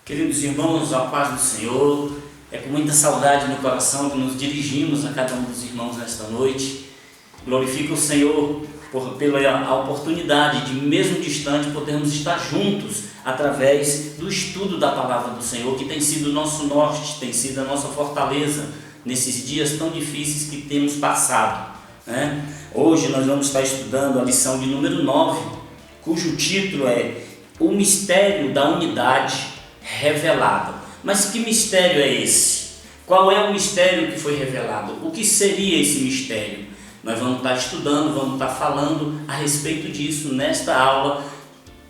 Queridos irmãos, a paz do Senhor, é com muita saudade no coração que nos dirigimos a cada um dos irmãos nesta noite. Glorifico o Senhor pela oportunidade de, mesmo distante, podermos estar juntos através do estudo da palavra do Senhor, que tem sido o nosso norte, tem sido a nossa fortaleza nesses dias tão difíceis que temos passado, né? Hoje nós vamos estar estudando a lição de número 9, cujo título é O Mistério da Unidade Revelado. Mas que mistério é esse? Qual é o mistério que foi revelado? O que seria esse mistério? Nós vamos estar estudando, vamos estar falando a respeito disso nesta aula,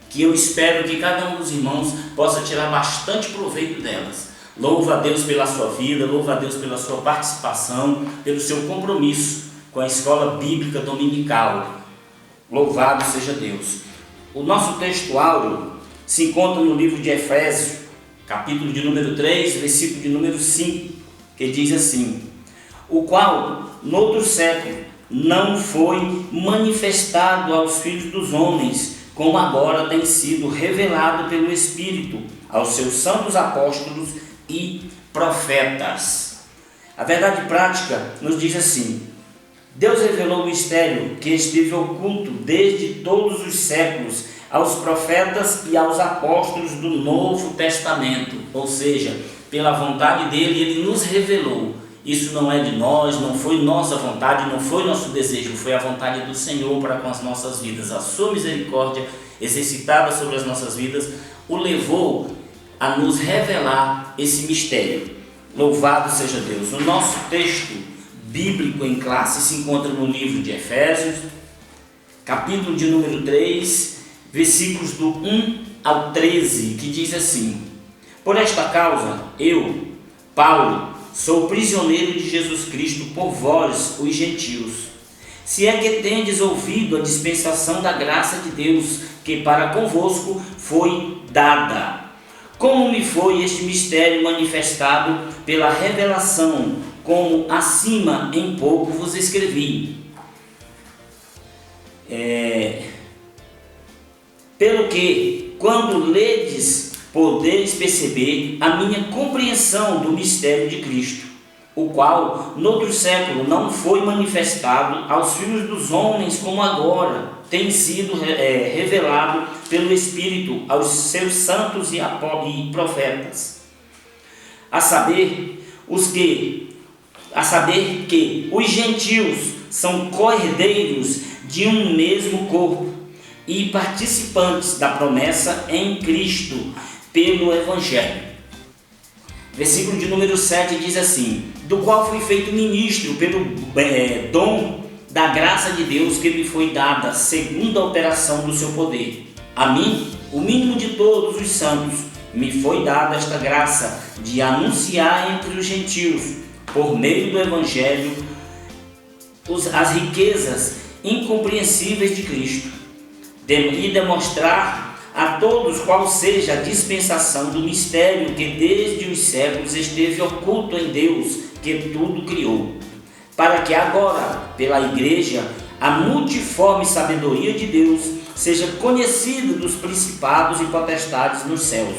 que eu espero que cada um dos irmãos possa tirar bastante proveito delas. Louva a Deus pela sua vida, louva a Deus pela sua participação, pelo seu compromisso com a escola bíblica dominical. Louvado seja Deus. O nosso texto áureo se encontra no livro de Efésios, capítulo de número 3, versículo de número 5, que diz assim: o qual, noutro século, não foi manifestado aos filhos dos homens, como agora tem sido revelado pelo Espírito aos seus santos apóstolos e profetas. A verdade prática nos diz assim: Deus revelou o mistério que esteve oculto desde todos os séculos aos profetas e aos apóstolos do Novo Testamento, ou seja, pela vontade dele, ele nos revelou. Isso não é de nós, não foi nossa vontade, não foi nosso desejo, foi a vontade do Senhor para com as nossas vidas. A sua misericórdia exercitada sobre as nossas vidas o levou a nos revelar esse mistério. Louvado seja Deus. O nosso texto bíblico em classe se encontra no livro de Efésios, capítulo de número 3, versículos do 1 ao 13, que diz assim: por esta causa, eu, Paulo, sou prisioneiro de Jesus Cristo por vós, os gentios, se é que tendes ouvido a dispensação da graça de Deus, que para convosco foi dada. Como me foi este mistério manifestado pela revelação, como acima em pouco vos escrevi. Pelo que, quando ledes, podeis perceber a minha compreensão do mistério de Cristo, o qual, noutro século, não foi manifestado aos filhos dos homens, como agora tem sido revelado pelo Espírito aos seus santos e profetas, a saber que os gentios são co-herdeiros de um mesmo corpo e participantes da promessa em Cristo pelo Evangelho. Versículo de número 7 diz assim: do qual fui feito ministro pelo dom da graça de Deus que me foi dada segundo a operação do seu poder. A mim, o mínimo de todos os santos, me foi dada esta graça de anunciar entre os gentios, por meio do Evangelho, as riquezas incompreensíveis de Cristo, e demonstrar a todos qual seja a dispensação do mistério que desde os séculos esteve oculto em Deus, que tudo criou, para que agora, pela Igreja, a multiforme sabedoria de Deus seja conhecida dos principados e potestades nos céus,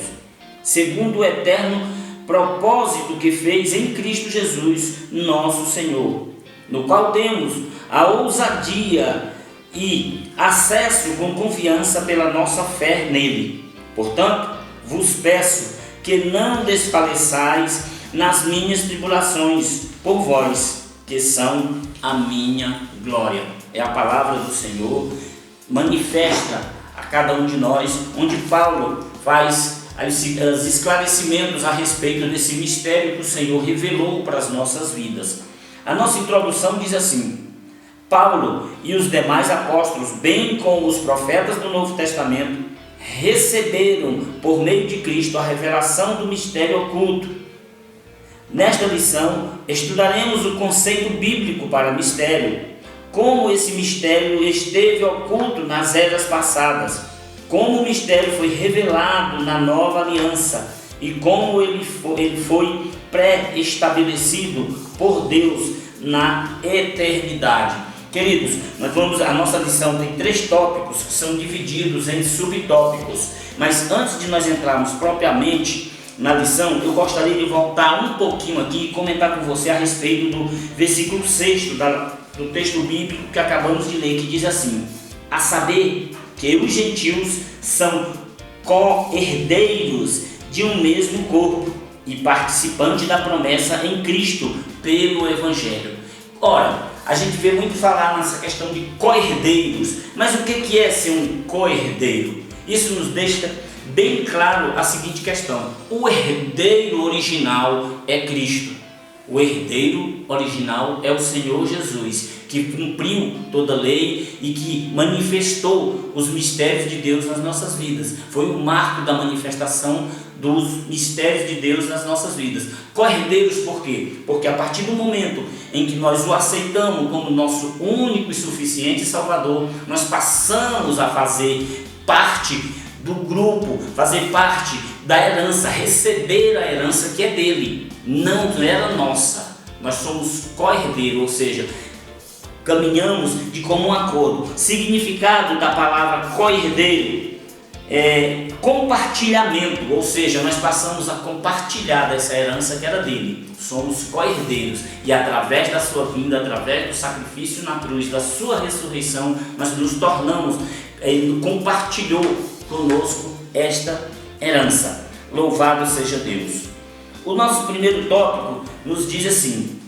segundo o eterno propósito que fez em Cristo Jesus, nosso Senhor, no qual temos a ousadia e acesso com confiança pela nossa fé nele. Portanto, vos peço que não desfaleçais nas minhas tribulações por vós, que são a minha glória. É a palavra do Senhor, manifesta a cada um de nós, onde Paulo faz os esclarecimentos a respeito desse mistério que o Senhor revelou para as nossas vidas. A nossa introdução diz assim: Paulo e os demais apóstolos, bem como os profetas do Novo Testamento, receberam por meio de Cristo a revelação do mistério oculto. Nesta lição, estudaremos o conceito bíblico para mistério, como esse mistério esteve oculto nas eras passadas, como o mistério foi revelado na nova aliança e como ele foi pré-estabelecido por Deus na eternidade. Queridos, a nossa lição tem 3 tópicos que são divididos em subtópicos, mas antes de nós entrarmos propriamente na lição, eu gostaria de voltar um pouquinho aqui e comentar com você a respeito do versículo 6 do texto bíblico que acabamos de ler, que diz assim: a saber que os gentios são co-herdeiros de um mesmo corpo e participantes da promessa em Cristo pelo Evangelho. Ora, a gente vê muito falar nessa questão de co-herdeiros, mas o que é ser um co-herdeiro? Isso nos deixa bem claro a seguinte questão: o herdeiro original é Cristo. O herdeiro original é o Senhor Jesus, que cumpriu toda a lei e que manifestou os mistérios de Deus nas nossas vidas. Foi o marco da manifestação dos mistérios de Deus nas nossas vidas. Co-herdeiros por quê? Porque a partir do momento em que nós o aceitamos como nosso único e suficiente Salvador, nós passamos a fazer parte do grupo, fazer parte da herança, receber a herança que é dele, não era nossa. Nós somos co-herdeiros, ou seja, caminhamos de comum acordo. Significado da palavra co-herdeiro é compartilhamento, ou seja, nós passamos a compartilhar dessa herança que era dele. Somos co-herdeiros e através da sua vinda, através do sacrifício na cruz, da sua ressurreição, nós nos tornamos, ele compartilhou conosco esta herança. Louvado seja Deus. O nosso primeiro tópico nos diz assim,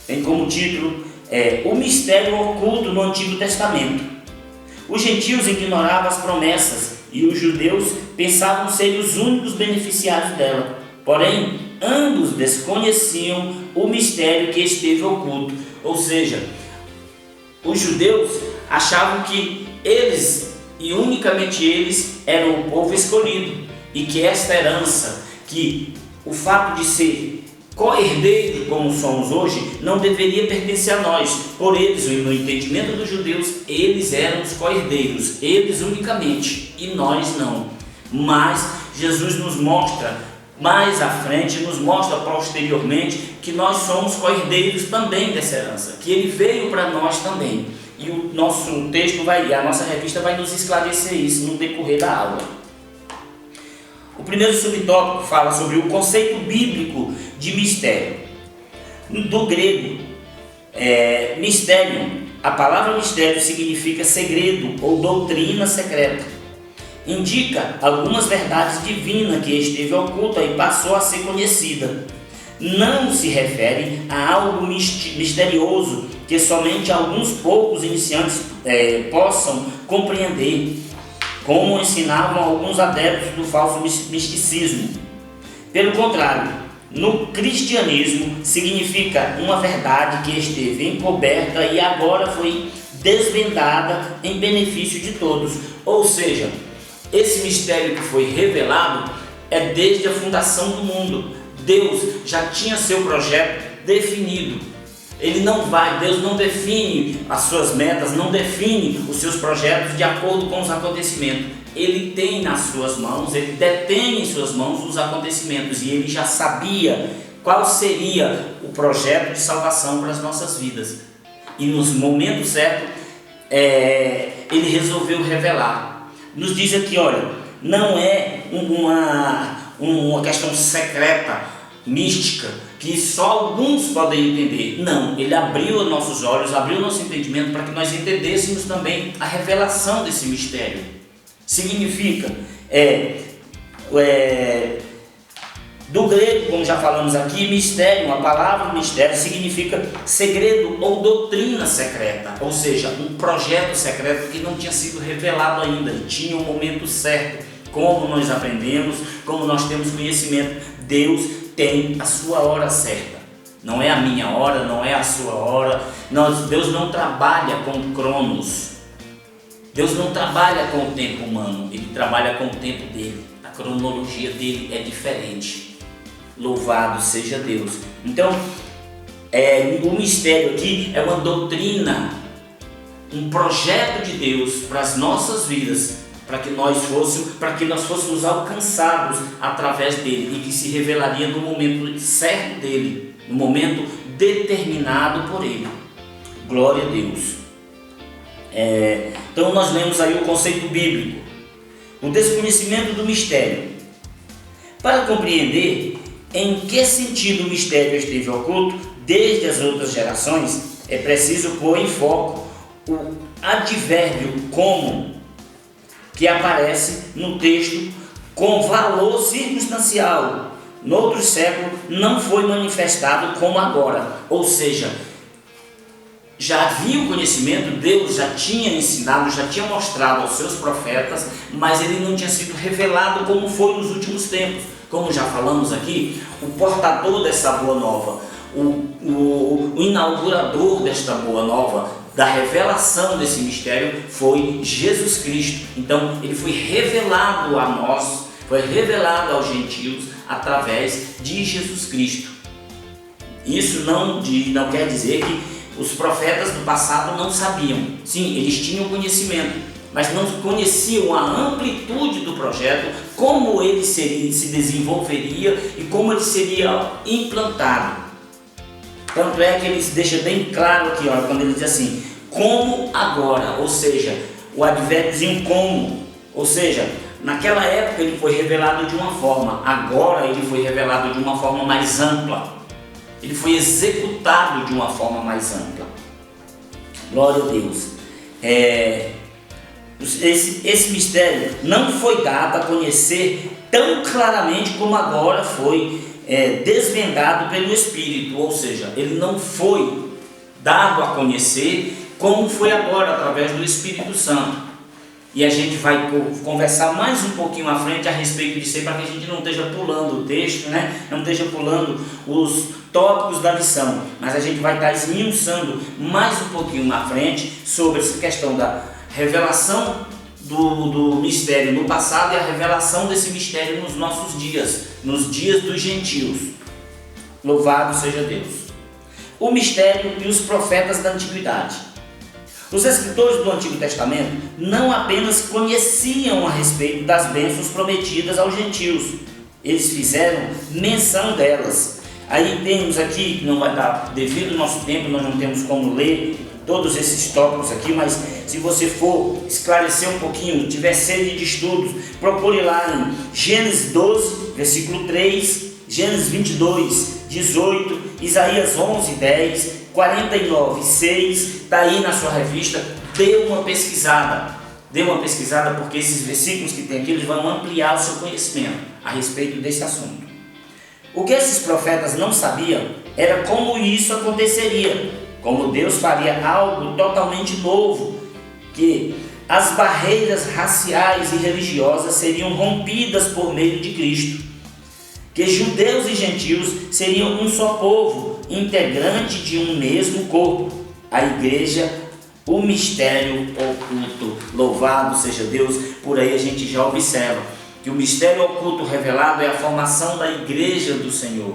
tem como título o mistério oculto no Antigo Testamento. Os gentios ignoravam as promessas e os judeus pensavam ser os únicos beneficiários dela. Porém, ambos desconheciam o mistério que esteve oculto. Ou seja, os judeus achavam que eles, e unicamente eles, eram o povo escolhido, e que esta herança, que o fato de ser co-herdeiro como somos hoje, não deveria pertencer a nós. Por eles, no entendimento dos judeus, eles eram os co-herdeiros, eles unicamente, e nós não. Mas Jesus nos mostra mais à frente, nos mostra posteriormente que nós somos co-herdeiros também dessa herança, que ele veio para nós também. E o nosso texto a nossa revista vai nos esclarecer isso no decorrer da aula. O primeiro subtópico fala sobre o conceito bíblico de mistério. Do grego, mistério, a palavra mistério significa segredo ou doutrina secreta. Indica algumas verdades divinas que esteve oculta e passou a ser conhecida. Não se refere a algo misterioso que somente alguns poucos iniciantes possam compreender, como ensinavam alguns adeptos do falso misticismo. Pelo contrário, no cristianismo significa uma verdade que esteve encoberta e agora foi desvendada em benefício de todos. Ou seja, esse mistério que foi revelado é desde a fundação do mundo. Deus já tinha seu projeto definido. Deus não define as suas metas, não define os seus projetos de acordo com os acontecimentos. Ele tem nas suas mãos, ele detém em suas mãos os acontecimentos e ele já sabia qual seria o projeto de salvação para as nossas vidas. E nos momentos certos, ele resolveu revelar. Nos diz aqui, olha, não é uma questão secreta, mística, que só alguns podem entender. Não, ele abriu nossos olhos, abriu nosso entendimento para que nós entendêssemos também a revelação desse mistério. Significa, do grego, como já falamos aqui, mistério, a palavra mistério significa segredo ou doutrina secreta, ou seja, um projeto secreto que não tinha sido revelado ainda, tinha um momento certo. Como nós aprendemos, como nós temos conhecimento, Deus tem a sua hora certa. Não é a minha hora, não é a sua hora. Deus não trabalha com cronos. Deus não trabalha com o tempo humano, ele trabalha com o tempo dele. A cronologia dele é diferente. Louvado seja Deus. Então, o mistério aqui é uma doutrina, um projeto de Deus para as nossas vidas, para que nós fôssemos alcançados através dele e que se revelaria no momento certo dele, no momento determinado por ele. Glória a Deus. Então nós lemos aí o conceito bíblico, o desconhecimento do mistério. Para compreender em que sentido o mistério esteve oculto desde as outras gerações, é preciso pôr em foco o advérbio como, que aparece no texto com valor circunstancial. Noutros séculos não foi manifestado como agora, ou seja, já havia o conhecimento, Deus já tinha ensinado, já tinha mostrado aos seus profetas, mas ele não tinha sido revelado como foi nos últimos tempos. Como já falamos aqui, o portador dessa boa nova, o inaugurador desta boa nova, da revelação desse mistério, foi Jesus Cristo. Então ele foi revelado a nós, foi revelado aos gentios através de Jesus Cristo. Isso não quer dizer que os profetas do passado não sabiam. Sim, eles tinham conhecimento, mas não conheciam a amplitude do projeto, como ele se desenvolveria e como ele seria implantado. Tanto é que ele deixa bem claro aqui, olha, quando ele diz assim, como agora, ou seja, o advérbiozinho como, ou seja, naquela época ele foi revelado de uma forma, agora ele foi revelado de uma forma mais ampla. Ele foi executado de uma forma mais ampla. Glória a Deus. Esse mistério não foi dado a conhecer tão claramente como agora foi desvendado pelo Espírito. Ou seja, ele não foi dado a conhecer como foi agora, através do Espírito Santo. E a gente vai conversar mais um pouquinho à frente a respeito disso, para que a gente não esteja pulando o texto, né? Não esteja pulando os tópicos da lição, mas a gente vai estar esmiuçando mais um pouquinho à frente sobre essa questão da revelação do mistério no passado e a revelação desse mistério nos nossos dias, nos dias dos gentios. Louvado seja Deus. O mistério e os profetas da antiguidade. Os escritores do Antigo Testamento não apenas conheciam a respeito das bênçãos prometidas aos gentios, eles fizeram menção delas. Aí temos aqui, que não vai dar, devido ao nosso tempo, nós não temos como ler todos esses tópicos aqui, mas se você for esclarecer um pouquinho, tiver sede de estudos, procure lá em Gênesis 12, versículo 3, Gênesis 22, 18, Isaías 11, 10, 49, 6, está aí na sua revista, dê uma pesquisada porque esses versículos que tem aqui, eles vão ampliar o seu conhecimento a respeito desse assunto. O que esses profetas não sabiam era como isso aconteceria, como Deus faria algo totalmente novo, que as barreiras raciais e religiosas seriam rompidas por meio de Cristo, que judeus e gentios seriam um só povo, integrante de um mesmo corpo, a igreja, o mistério oculto. Louvado seja Deus. Por aí a gente já observa que o mistério oculto revelado é a formação da igreja do Senhor,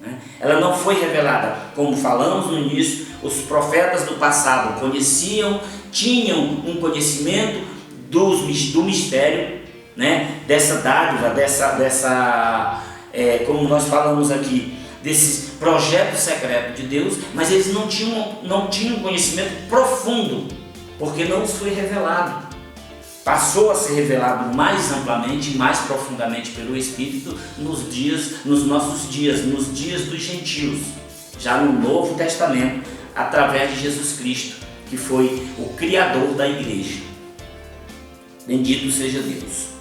né? Ela não foi revelada, como falamos no início, os profetas do passado conheciam, tinham um conhecimento do mistério, né? Dessa dádiva, como nós falamos aqui, desse projeto secreto de Deus, mas eles não tinham conhecimento profundo, porque não os foi revelado. Passou a ser revelado mais amplamente e mais profundamente pelo Espírito nos nossos dias, nos dias dos gentios, já no Novo Testamento, através de Jesus Cristo, que foi o Criador da igreja. Bendito seja Deus.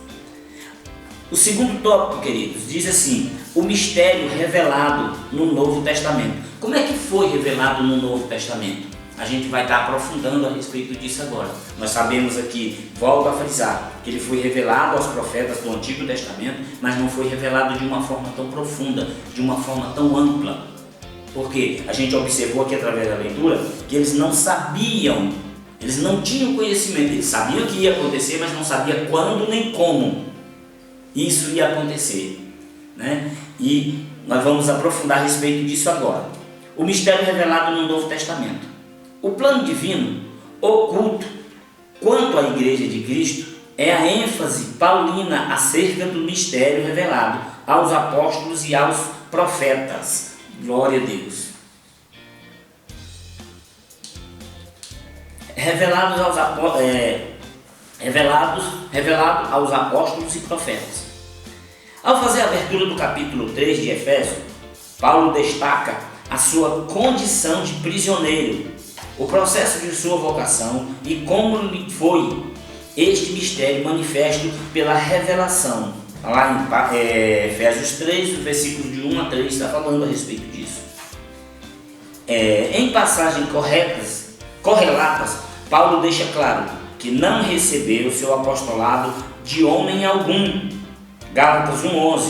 O segundo tópico, queridos, diz assim: o mistério revelado no Novo Testamento. Como é que foi revelado no Novo Testamento? A gente vai estar aprofundando a respeito disso agora. Nós sabemos aqui, volto a frisar, que ele foi revelado aos profetas do Antigo Testamento, mas não foi revelado de uma forma tão profunda, de uma forma tão ampla. Porque a gente observou aqui através da leitura que eles não sabiam, eles não tinham conhecimento, eles sabiam que ia acontecer, mas não sabiam quando nem como isso ia acontecer, né? E nós vamos aprofundar a respeito disso agora. O mistério revelado no Novo Testamento. O plano divino oculto quanto à Igreja de Cristo é a ênfase paulina acerca do mistério revelado aos apóstolos e aos profetas. Glória a Deus. Revelado aos apóstolos e profetas. Ao fazer a abertura do capítulo 3 de Efésios, Paulo destaca a sua condição de prisioneiro, o processo de sua vocação e como lhe foi este mistério manifesto pela revelação. Lá em Efésios 3, versículos de 1 a 3, está falando a respeito disso. Em passagens correlatas, Paulo deixa claro que não recebeu seu apostolado de homem algum. Gálatas 1,11.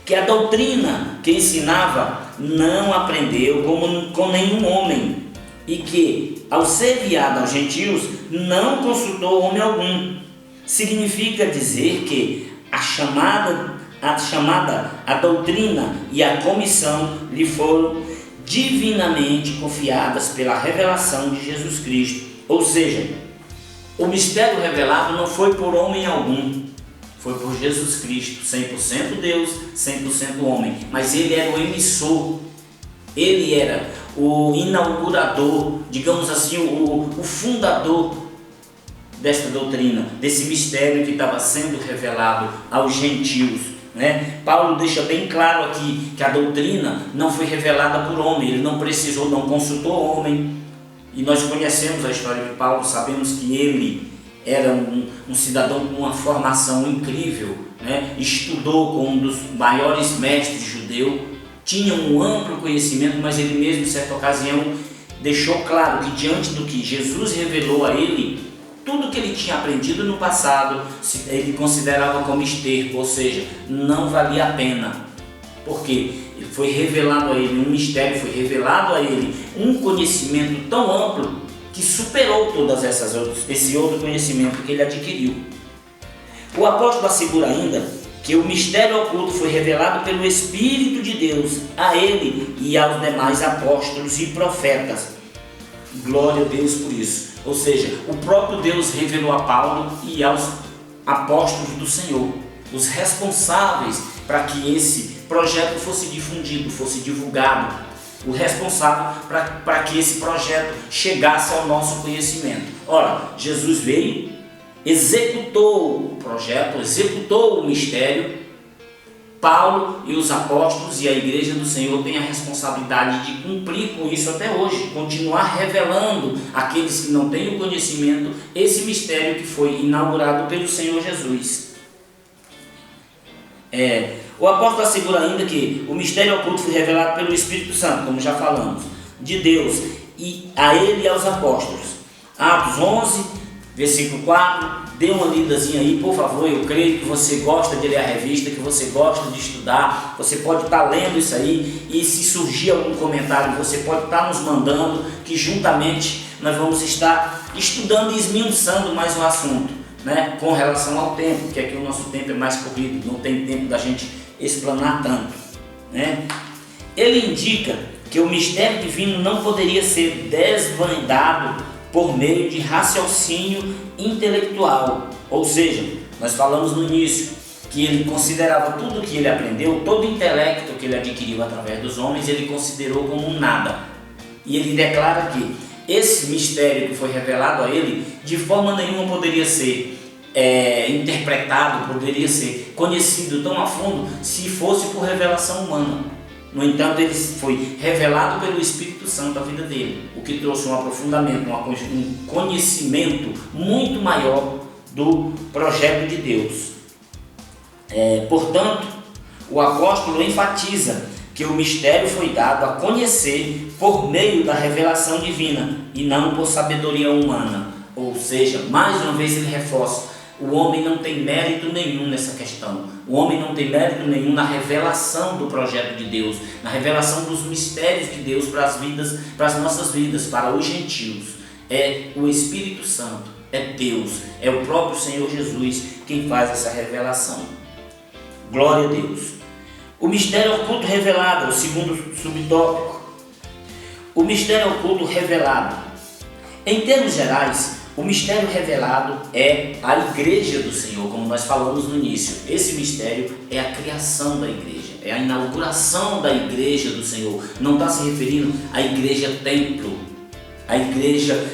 Que a doutrina que ensinava não aprendeu com nenhum homem, e que, ao ser enviado aos gentios, não consultou homem algum. Significa dizer que a chamada, a doutrina e a comissão lhe foram divinamente confiadas pela revelação de Jesus Cristo. Ou seja, o mistério revelado não foi por homem algum, foi por Jesus Cristo, 100% Deus, 100% homem. Mas ele era o emissor, ele era o inaugurador, digamos assim, o fundador desta doutrina, desse mistério que estava sendo revelado aos gentios, né? Paulo deixa bem claro aqui que a doutrina não foi revelada por homem, ele não precisou, não consultou homem. E nós conhecemos a história de Paulo, sabemos que ele era um cidadão com uma formação incrível, né? Estudou com um dos maiores mestres judeus, tinha um amplo conhecimento, mas ele mesmo, em certa ocasião, deixou claro que diante do que Jesus revelou a ele, tudo que ele tinha aprendido no passado, ele considerava como esterco, ou seja, não valia a pena, porque foi revelado a ele um mistério, foi revelado a ele um conhecimento tão amplo que superou todas esse outro conhecimento que ele adquiriu. O apóstolo assegura ainda que o mistério oculto foi revelado pelo Espírito de Deus a ele e aos demais apóstolos e profetas. Glória a Deus por isso. Ou seja, o próprio Deus revelou a Paulo e aos apóstolos do Senhor, os responsáveis para que esse projeto fosse difundido, fosse divulgado, o responsável para que esse projeto chegasse ao nosso conhecimento. Ora, Jesus veio, executou o projeto, executou o mistério. Paulo e os apóstolos e a igreja do Senhor têm a responsabilidade de cumprir com isso até hoje, continuar revelando àqueles que não têm o conhecimento esse mistério que foi inaugurado pelo Senhor Jesus. O apóstolo assegura ainda que o mistério oculto foi revelado pelo Espírito Santo, como já falamos, de Deus, e a ele e aos apóstolos. Atos 11, versículo 4, dê uma lidazinha aí, por favor. Eu creio que você gosta de ler a revista, que você gosta de estudar, você pode estar lendo isso aí, e se surgir algum comentário, você pode estar nos mandando, que juntamente nós vamos estar estudando e esmiuçando mais o assunto, né? Com relação ao tempo, porque aqui o nosso tempo é mais corrido, não tem tempo da gente explanar tanto, né? Ele indica que o mistério divino não poderia ser desvendado por meio de raciocínio intelectual. Ou seja, nós falamos no início que ele considerava tudo que ele aprendeu, todo o intelecto que ele adquiriu através dos homens, ele considerou como um nada. E ele declara que esse mistério que foi revelado a ele, de forma nenhuma poderia ser interpretado, poderia ser conhecido tão a fundo se fosse por revelação humana. No entanto, ele foi revelado pelo Espírito Santo à vida dele, o que trouxe um aprofundamento, um conhecimento muito maior do projeto de Deus. Portanto, o apóstolo enfatiza que o mistério foi dado a conhecer por meio da revelação divina e não por sabedoria humana. Ou seja, mais uma vez ele reforça: o homem não tem mérito nenhum nessa questão. O homem não tem mérito nenhum na revelação do projeto de Deus, na revelação dos mistérios de Deus para as vidas, para as nossas vidas, para os gentios. É o Espírito Santo, é Deus, é o próprio Senhor Jesus quem faz essa revelação. Glória a Deus. O mistério oculto revelado, o segundo subtópico. O mistério oculto revelado. Em termos gerais, o mistério revelado é a igreja do Senhor, como nós falamos no início. Esse mistério é a criação da igreja, é a inauguração da igreja do Senhor. Não está se referindo à igreja templo, à igreja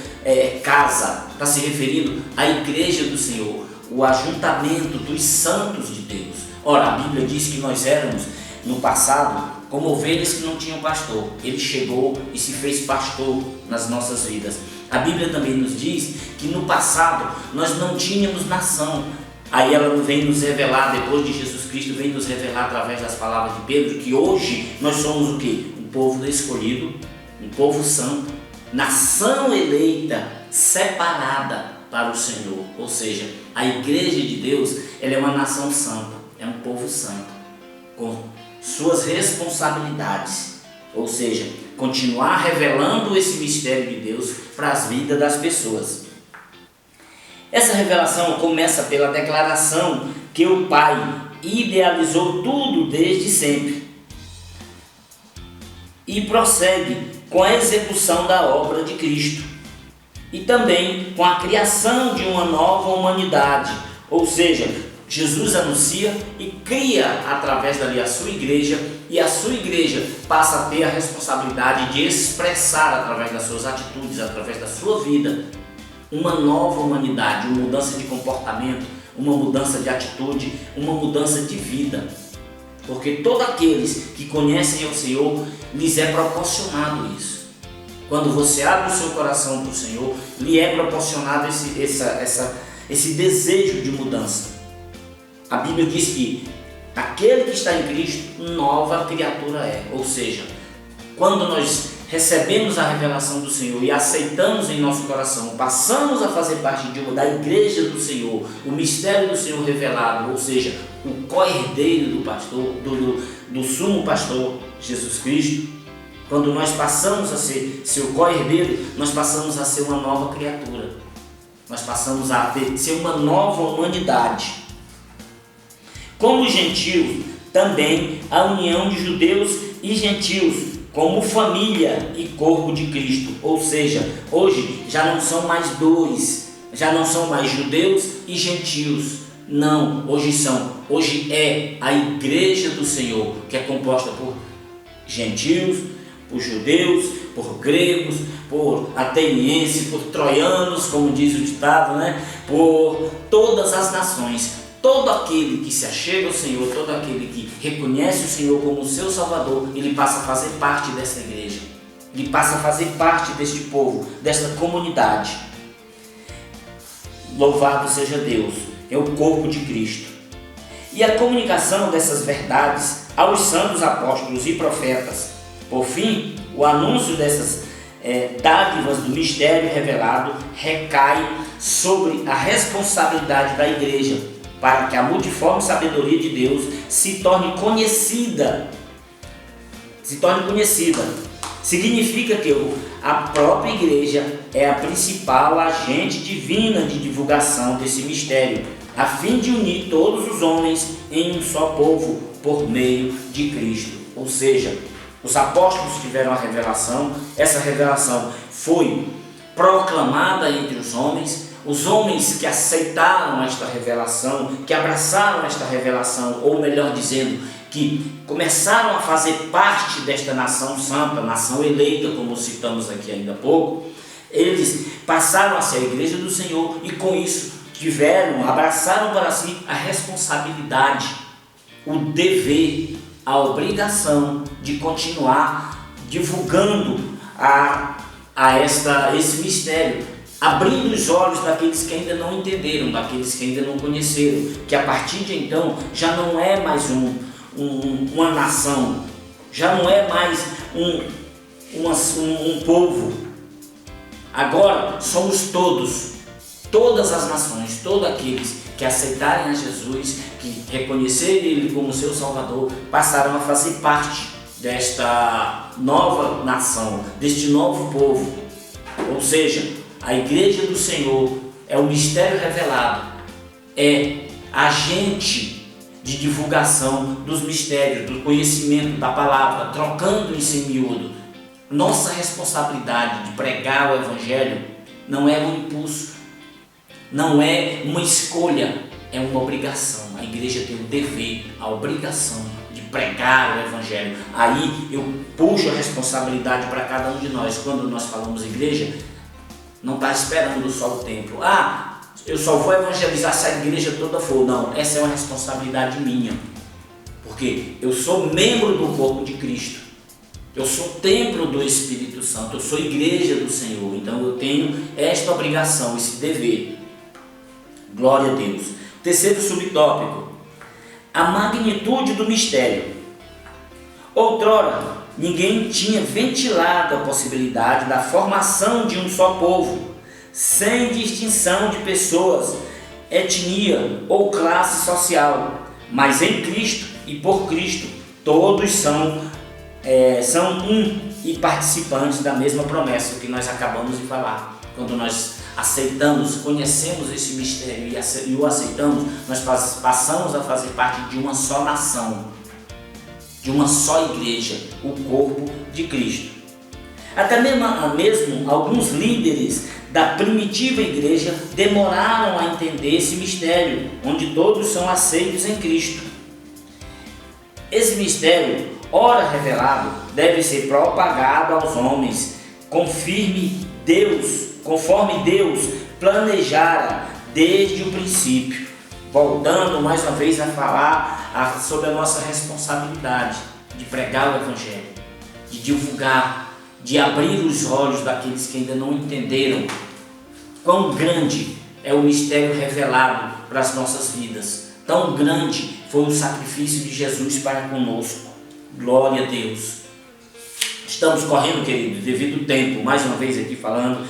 casa, está se referindo à igreja do Senhor, o ajuntamento dos santos de Deus. Ora, a Bíblia diz que nós éramos, no passado, como ovelhas que não tinham pastor. Ele chegou e se fez pastor nas nossas vidas. A Bíblia também nos diz que no passado nós não tínhamos nação. Aí ela vem nos revelar, depois de Jesus Cristo, vem nos revelar através das palavras de Pedro, que hoje nós somos o quê? Um povo escolhido, um povo santo, nação eleita, separada para o Senhor. Ou seja, a igreja de Deus, ela é uma nação santa, é um povo santo, com suas responsabilidades. Ou seja, continuar revelando esse mistério de Deus para as vidas das pessoas. Essa revelação começa pela declaração que o Pai idealizou tudo desde sempre e prossegue com a execução da obra de Cristo e também com a criação de uma nova humanidade. Ou seja, Jesus anuncia e cria através dali a sua igreja, e a sua igreja passa a ter a responsabilidade de expressar através das suas atitudes, através da sua vida, uma nova humanidade, uma mudança de comportamento, uma mudança de atitude, uma mudança de vida. Porque todos aqueles que conhecem o Senhor, lhes é proporcionado isso. Quando você abre o seu coração para o Senhor, lhe é proporcionado esse desejo de mudança. A Bíblia diz que aquele que está em Cristo, nova criatura é. Ou seja, quando nós recebemos a revelação do Senhor e aceitamos em nosso coração, passamos a fazer parte da igreja do Senhor, o mistério do Senhor revelado, ou seja, o co-herdeiro do pastor, do sumo pastor Jesus Cristo. Quando nós passamos a ser seu co-herdeiro, nós passamos a ser uma nova criatura. Nós passamos a ser uma nova humanidade. Como gentios, também a união de judeus e gentios, como família e corpo de Cristo. Ou seja, hoje já não são mais dois, já não são mais judeus e gentios. Não, hoje é a igreja do Senhor, que é composta por gentios, por judeus, por gregos, por atenienses, por troianos, como diz o ditado, por todas as nações. Todo aquele que se achega ao Senhor, todo aquele que reconhece o Senhor como seu Salvador, ele passa a fazer parte dessa igreja, ele passa a fazer parte deste povo, desta comunidade. Louvado seja Deus, é o corpo de Cristo. E a comunicação dessas verdades aos santos apóstolos e profetas. Por fim, o anúncio dessas dádivas do mistério revelado recai sobre a responsabilidade da igreja, para que a multiforme sabedoria de Deus se torne conhecida. Significa que a própria igreja é a principal agente divina de divulgação desse mistério, a fim de unir todos os homens em um só povo por meio de Cristo. Ou seja, os apóstolos tiveram a revelação, essa revelação foi proclamada entre os homens que aceitaram esta revelação, que abraçaram esta revelação, ou melhor dizendo, que começaram a fazer parte desta nação santa, nação eleita, como citamos aqui ainda há pouco, eles passaram a ser a igreja do Senhor e com isso abraçaram para si a responsabilidade, o dever, a obrigação de continuar divulgando esse mistério, abrindo os olhos daqueles que ainda não entenderam, daqueles que ainda não conheceram, que a partir de então já não é mais uma nação, já não é mais um povo. Agora somos todas as nações, todos aqueles que aceitarem a Jesus, que reconhecerem Ele como seu Salvador, passaram a fazer parte desta nova nação, deste novo povo. Ou seja, a igreja do Senhor é o mistério revelado, é agente de divulgação dos mistérios, do conhecimento da palavra, trocando isso em miúdo. Nossa responsabilidade de pregar o Evangelho não é um impulso, não é uma escolha, é uma obrigação. A igreja tem o dever, a obrigação de pregar o Evangelho. Aí eu puxo a responsabilidade para cada um de nós. Quando nós falamos igreja, não está esperando só o tempo. eu só vou evangelizar se a igreja toda for. Não, essa é uma responsabilidade minha, porque eu sou membro do corpo de Cristo, eu sou templo do Espírito Santo, eu sou igreja do Senhor, então eu tenho esta obrigação, esse dever. Glória a Deus. Terceiro subtópico, a magnitude do mistério. Outrora, ninguém tinha ventilado a possibilidade da formação de um só povo, sem distinção de pessoas, etnia ou classe social, mas em Cristo e por Cristo todos são um e participantes da mesma promessa que nós acabamos de falar. Quando nós aceitamos, conhecemos esse mistério e o aceitamos, nós passamos a fazer parte de uma só nação, de uma só igreja, o corpo de Cristo. Até mesmo alguns líderes da primitiva igreja demoraram a entender esse mistério, onde todos são aceitos em Cristo. Esse mistério, ora revelado, deve ser propagado aos homens, conforme Deus planejara desde o princípio. Voltando mais uma vez a falar sobre a nossa responsabilidade de pregar o Evangelho, de divulgar, de abrir os olhos daqueles que ainda não entenderam quão grande é o mistério revelado para as nossas vidas. Tão grande foi o sacrifício de Jesus para conosco. Glória a Deus. Estamos correndo, querido, devido ao tempo, mais uma vez aqui falando,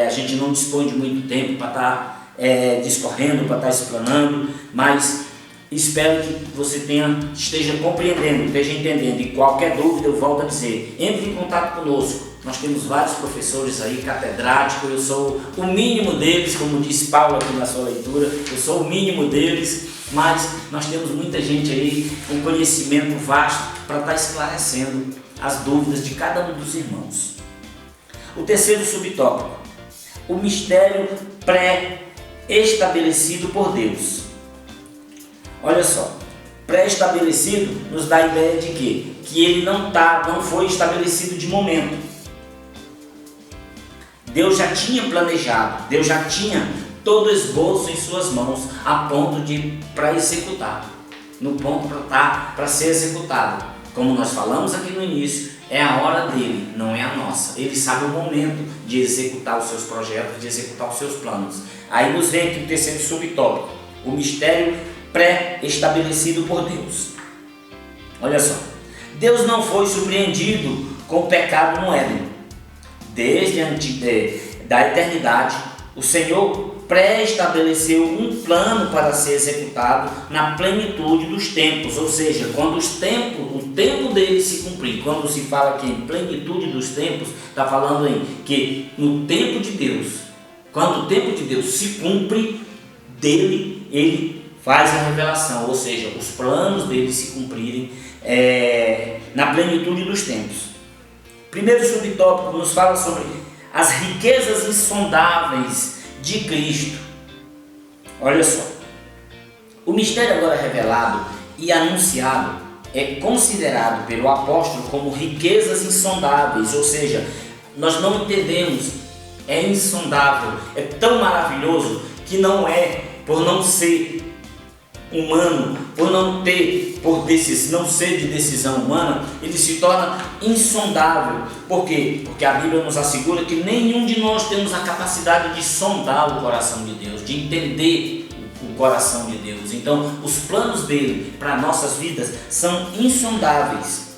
a gente não dispõe de muito tempo para estar discorrendo, para estar explanando, mas espero que você esteja compreendendo, esteja entendendo. E qualquer dúvida, eu volto a dizer, entre em contato conosco. Nós temos vários professores aí, catedráticos, eu sou o mínimo deles, como disse Paulo aqui na sua leitura, eu sou o mínimo deles, mas nós temos muita gente aí, um conhecimento vasto para estar esclarecendo as dúvidas de cada um dos irmãos. O terceiro subtópico, o mistério pré-estabelecido por Deus. Olha só, pré-estabelecido nos dá a ideia de quê? Que ele não foi estabelecido de momento. Deus já tinha planejado, Deus já tinha todo o esboço em suas mãos, a ponto para executar, no ponto para ser executado. Como nós falamos aqui no início, é a hora dele, não é a nossa. Ele sabe o momento de executar os seus projetos, de executar os seus planos. Aí nos vem aqui o terceiro subtópico, o mistério pré-estabelecido por Deus. Olha só, Deus não foi surpreendido com o pecado no Éden. Desde da eternidade, o Senhor pré-estabeleceu um plano para ser executado na plenitude dos tempos, ou seja, quando o tempo dele se cumprir. Quando se fala que em plenitude dos tempos, está falando em que no tempo de Deus, quando o tempo de Deus se cumpre, ele faz a revelação, ou seja, os planos dele se cumprirem na plenitude dos tempos. Primeiro subtópico nos fala sobre as riquezas insondáveis de Cristo. Olha só, o mistério agora revelado e anunciado é considerado pelo apóstolo como riquezas insondáveis, ou seja, nós não entendemos, é insondável, é tão maravilhoso que não é, por não ser humano, por não ser de decisão humana, ele se torna insondável. Por quê? Porque a Bíblia nos assegura que nenhum de nós temos a capacidade de sondar o coração de Deus, de entender o coração de Deus. Então, os planos dele para nossas vidas são insondáveis.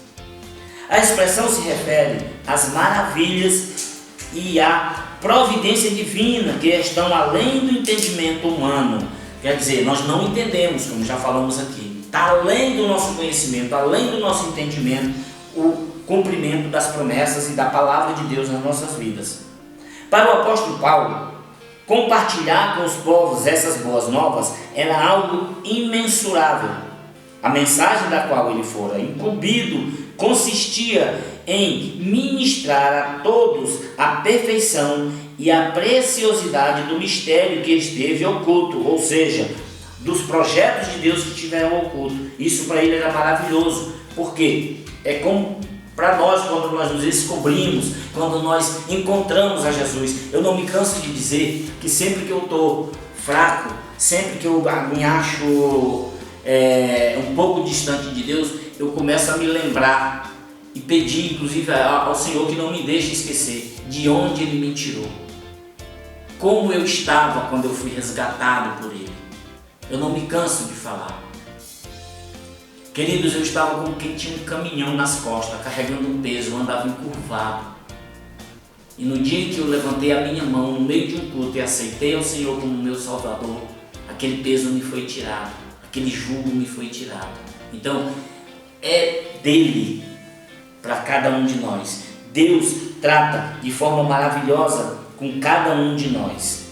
A expressão se refere às maravilhas e à providência divina que estão além do entendimento humano. Quer dizer, nós não entendemos, como já falamos aqui, está além do nosso conhecimento, além do nosso entendimento, o cumprimento das promessas e da palavra de Deus nas nossas vidas. Para o apóstolo Paulo, compartilhar com os povos essas boas novas era algo imensurável. A mensagem da qual ele fora incumbido consistia em ministrar a todos a perfeição e a preciosidade do mistério que esteve oculto, ou seja, dos projetos de Deus que estiveram ocultos. Isso para ele era maravilhoso, porque é como para nós, quando nós nos descobrimos, quando nós encontramos a Jesus. Eu não me canso de dizer que sempre que eu estou fraco, sempre que eu me acho um pouco distante de Deus, eu começo a me lembrar e pedir, inclusive, ao Senhor que não me deixe esquecer de onde Ele me tirou, como eu estava quando eu fui resgatado por Ele. Eu não me canso de falar. Queridos, eu estava como quem tinha um caminhão nas costas, carregando um peso, eu andava encurvado. E no dia que eu levantei a minha mão no meio de um culto e aceitei ao Senhor como meu Salvador, aquele peso me foi tirado, aquele jugo me foi tirado. Então, é dele para cada um de nós. Deus trata de forma maravilhosa com cada um de nós.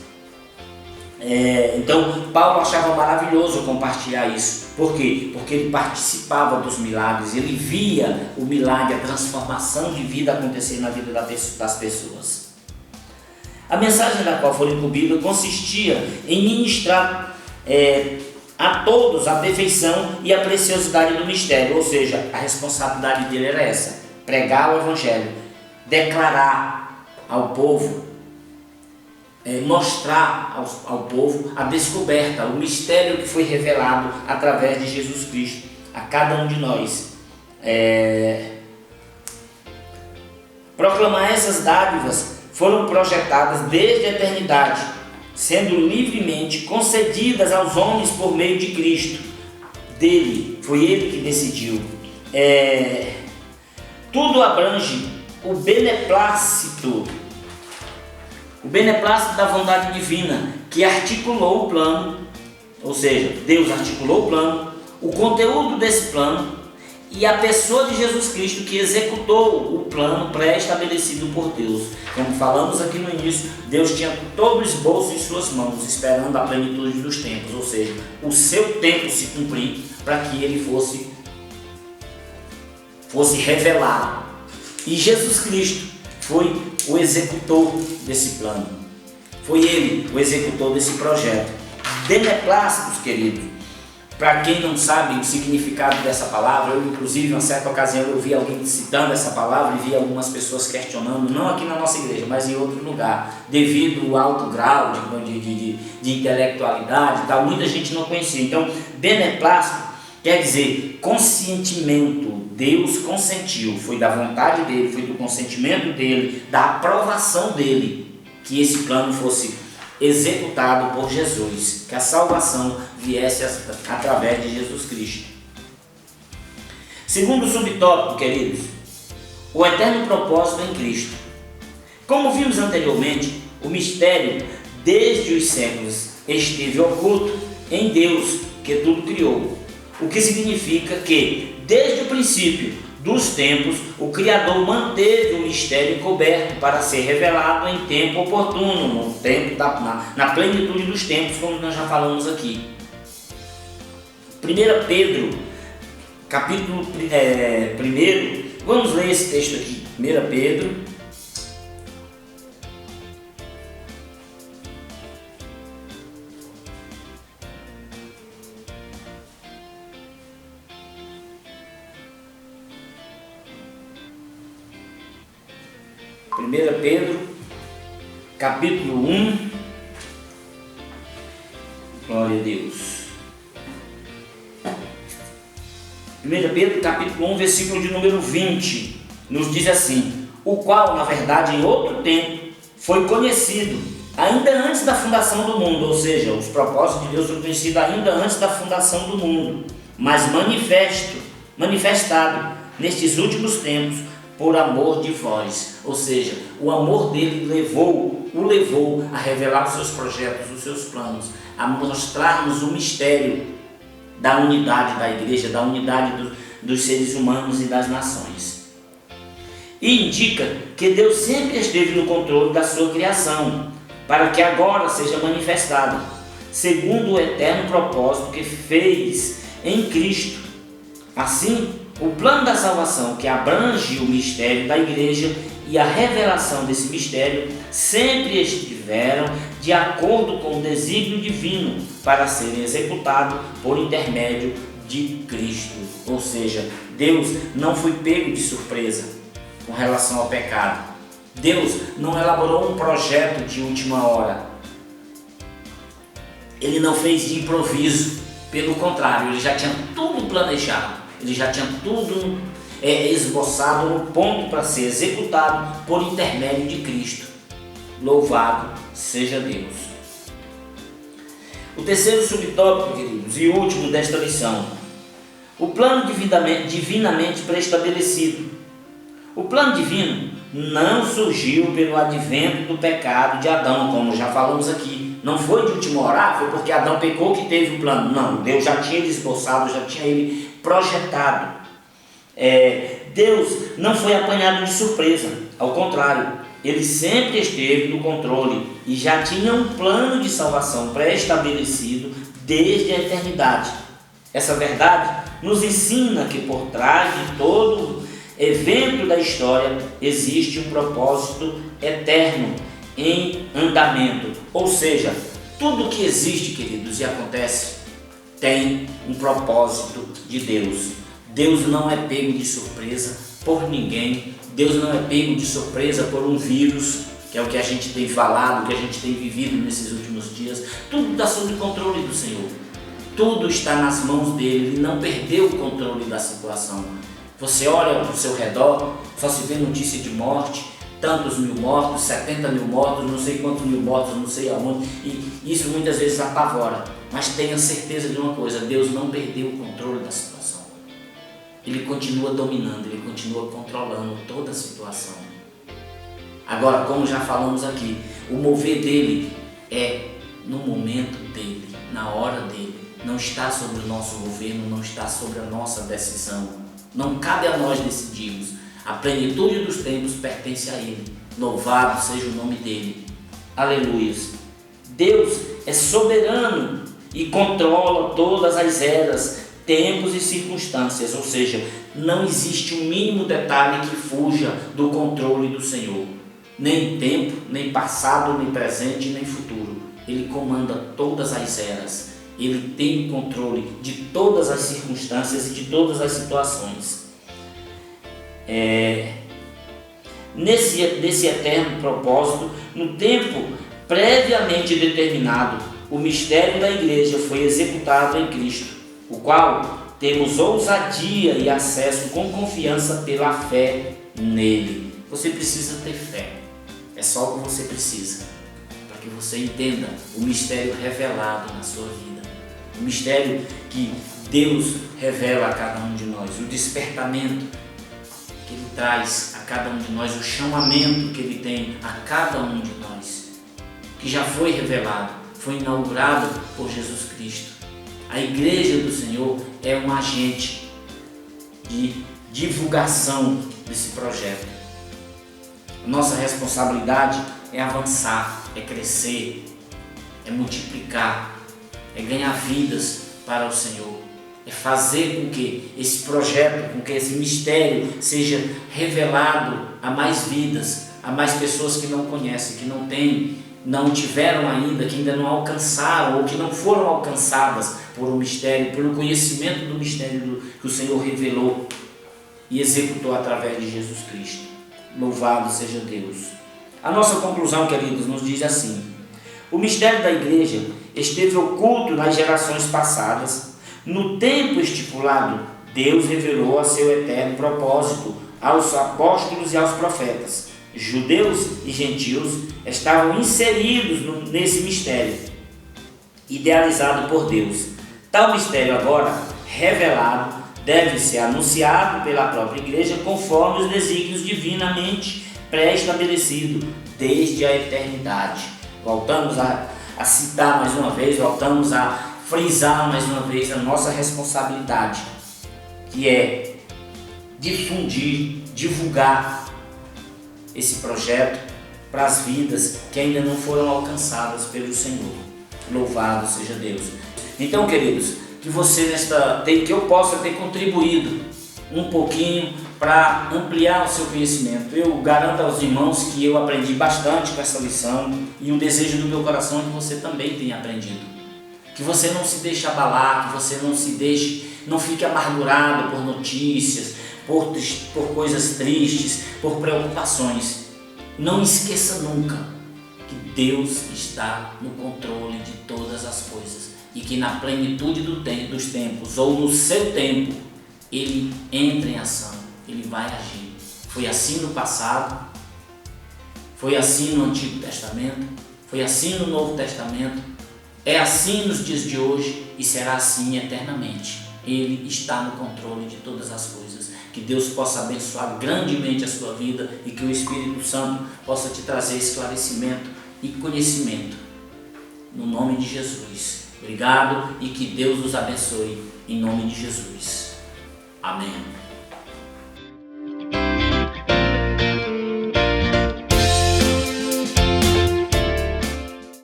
Então, Paulo achava maravilhoso compartilhar isso. Por quê? Porque ele participava dos milagres, ele via o milagre, a transformação de vida acontecer na vida das pessoas. A mensagem da qual foi incumbida consistia em ministrar a todos a perfeição e a preciosidade do mistério, ou seja, a responsabilidade dele era essa: pregar o Evangelho, declarar ao povo, mostrar ao povo a descoberta, o mistério que foi revelado através de Jesus Cristo a cada um de nós. Proclamar essas dádivas foram projetadas desde a eternidade, sendo livremente concedidas aos homens por meio de Cristo. Foi Ele que decidiu. Tudo abrange o beneplácito da vontade divina, que articulou o plano, ou seja, Deus articulou o plano, o conteúdo desse plano e a pessoa de Jesus Cristo que executou o plano pré-estabelecido por Deus. Como falamos aqui no início, Deus tinha todo o esboço em suas mãos, esperando a plenitude dos tempos, ou seja, o seu tempo se cumprir para que ele fosse revelado. E Jesus Cristo foi o executor desse plano. Foi Ele o executor desse projeto. Beneplácitos, querido. Para quem não sabe o significado dessa palavra, eu inclusive, em uma certa ocasião, eu vi alguém citando essa palavra e vi algumas pessoas questionando, não aqui na nossa igreja, mas em outro lugar, devido ao alto grau de intelectualidade e tal, muita gente não conhecia. Então, beneplácito quer dizer consentimento. Deus consentiu, foi da vontade dele, foi do consentimento dele, da aprovação dele, que esse plano fosse executado por Jesus, que a salvação viesse através de Jesus Cristo. Segundo subtópico, queridos, o eterno propósito em Cristo. Como vimos anteriormente, o mistério desde os séculos esteve oculto em Deus, que tudo criou. O que significa que, desde o princípio dos tempos, o Criador manteve o mistério coberto para ser revelado em tempo oportuno, no tempo na plenitude dos tempos, como nós já falamos aqui. 1 Pedro, capítulo 1, vamos ler esse texto aqui. 1 Pedro, capítulo 1, glória a Deus. 1 Pedro, capítulo 1, versículo de número 20, nos diz assim: o qual, na verdade, em outro tempo, foi conhecido, ainda antes da fundação do mundo, ou seja, os propósitos de Deus foram conhecidos ainda antes da fundação do mundo, mas manifestado nestes últimos tempos, por amor de vós. Ou seja, o amor dele o levou a revelar os seus projetos, os seus planos, a mostrar-nos o mistério da unidade da igreja, da unidade dos seres humanos e das nações. E indica que Deus sempre esteve no controle da sua criação, para que agora seja manifestado, segundo o eterno propósito que fez em Cristo. Assim, o plano da salvação, que abrange o mistério da igreja e a revelação desse mistério, sempre estiveram de acordo com o desígnio divino para serem executados por intermédio de Cristo. Ou seja, Deus não foi pego de surpresa com relação ao pecado. Deus não elaborou um projeto de última hora. Ele não fez de improviso, pelo contrário, ele já tinha tudo planejado, ele já tinha tudo esboçado no ponto para ser executado por intermédio de Cristo. Louvado seja Deus. O terceiro subtópico, queridos, e último desta lição: o plano divinamente preestabelecido. O plano divino não surgiu pelo advento do pecado de Adão, como já falamos aqui. Não foi de última hora, foi porque Adão pecou que teve o plano. Não, Deus já tinha ele esboçado, já tinha ele projetado. Deus não foi apanhado de surpresa, ao contrário, ele sempre esteve no controle e já tinha um plano de salvação pré-estabelecido desde a eternidade. Essa verdade nos ensina que por trás de todo evento da história existe um propósito eterno em andamento. Ou seja, tudo que existe, queridos, e acontece, tem um propósito de Deus. Deus não é pego de surpresa por ninguém. Deus não é pego de surpresa por um vírus, que é o que a gente tem falado, o que a gente tem vivido nesses últimos dias. Tudo está sob o controle do Senhor. Tudo está nas mãos dele. Ele não perdeu o controle da situação. Você olha ao seu redor, só se vê notícia de morte, tantos mil mortos, 70 mil mortos, não sei quantos mil mortos, não sei aonde, e isso muitas vezes apavora. Mas tenha certeza de uma coisa: Deus não perdeu o controle da situação. Ele continua dominando, ele continua controlando toda a situação. Agora, como já falamos aqui, o mover dele é no momento dele, na hora dele. Não está sobre o nosso governo, não está sobre a nossa decisão. Não cabe a nós decidirmos. A plenitude dos tempos pertence a Ele. Louvado seja o nome dEle. Aleluias. Deus é soberano e controla todas as eras, tempos e circunstâncias. Ou seja, não existe um mínimo detalhe que fuja do controle do Senhor. Nem tempo, nem passado, nem presente, nem futuro. Ele comanda todas as eras. Ele tem o controle de todas as circunstâncias e de todas as situações. Nesse eterno propósito, no tempo previamente determinado, o mistério da igreja foi executado em Cristo, o qual temos ousadia e acesso com confiança pela fé nele. Você precisa ter fé, é só o que você precisa, para que você entenda o mistério revelado na sua vida. O mistério que Deus revela a cada um de nós, o despertamento que Ele traz a cada um de nós, o chamamento que Ele tem a cada um de nós, que já foi revelado, foi inaugurado por Jesus Cristo. A igreja do Senhor é um agente de divulgação desse projeto. A nossa responsabilidade é avançar, é crescer, é multiplicar, é ganhar vidas para o Senhor, é fazer com que esse projeto, com que esse mistério seja revelado a mais vidas, a mais pessoas que não conhecem, que não tiveram ainda, que ainda não alcançaram ou que não foram alcançadas por um mistério, pelo conhecimento do mistério que o Senhor revelou e executou através de Jesus Cristo. Louvado seja Deus. A nossa conclusão, queridos, nos diz assim: o mistério da igreja esteve oculto nas gerações passadas. No tempo estipulado, Deus revelou a seu eterno propósito aos apóstolos e aos profetas. Judeus e gentios estavam inseridos nesse mistério, idealizado por Deus. Tal mistério agora revelado deve ser anunciado pela própria igreja conforme os desígnios divinamente pré-estabelecidos desde a eternidade. Voltamos a citar mais uma vez, voltamos a frisar mais uma vez a nossa responsabilidade, que é difundir, divulgar esse projeto para as vidas que ainda não foram alcançadas pelo Senhor. Louvado seja Deus. Então, queridos, que eu possa ter contribuído um pouquinho para ampliar o seu conhecimento. Eu garanto aos irmãos que eu aprendi bastante com essa lição e o desejo do meu coração é que você também tenha aprendido. Que você não se deixe abalar, que você não fique amargurado por notícias, por coisas tristes, por preocupações. Não esqueça nunca que Deus está no controle de todas as coisas e que na plenitude dos tempos ou no seu tempo Ele entra em ação, Ele vai agir. Foi assim no passado, foi assim no Antigo Testamento, foi assim no Novo Testamento, é assim nos dias de hoje e será assim eternamente. Ele está no controle de todas as coisas. Que Deus possa abençoar grandemente a sua vida e que o Espírito Santo possa te trazer esclarecimento e conhecimento. No nome de Jesus. Obrigado e que Deus nos abençoe em nome de Jesus. Amém.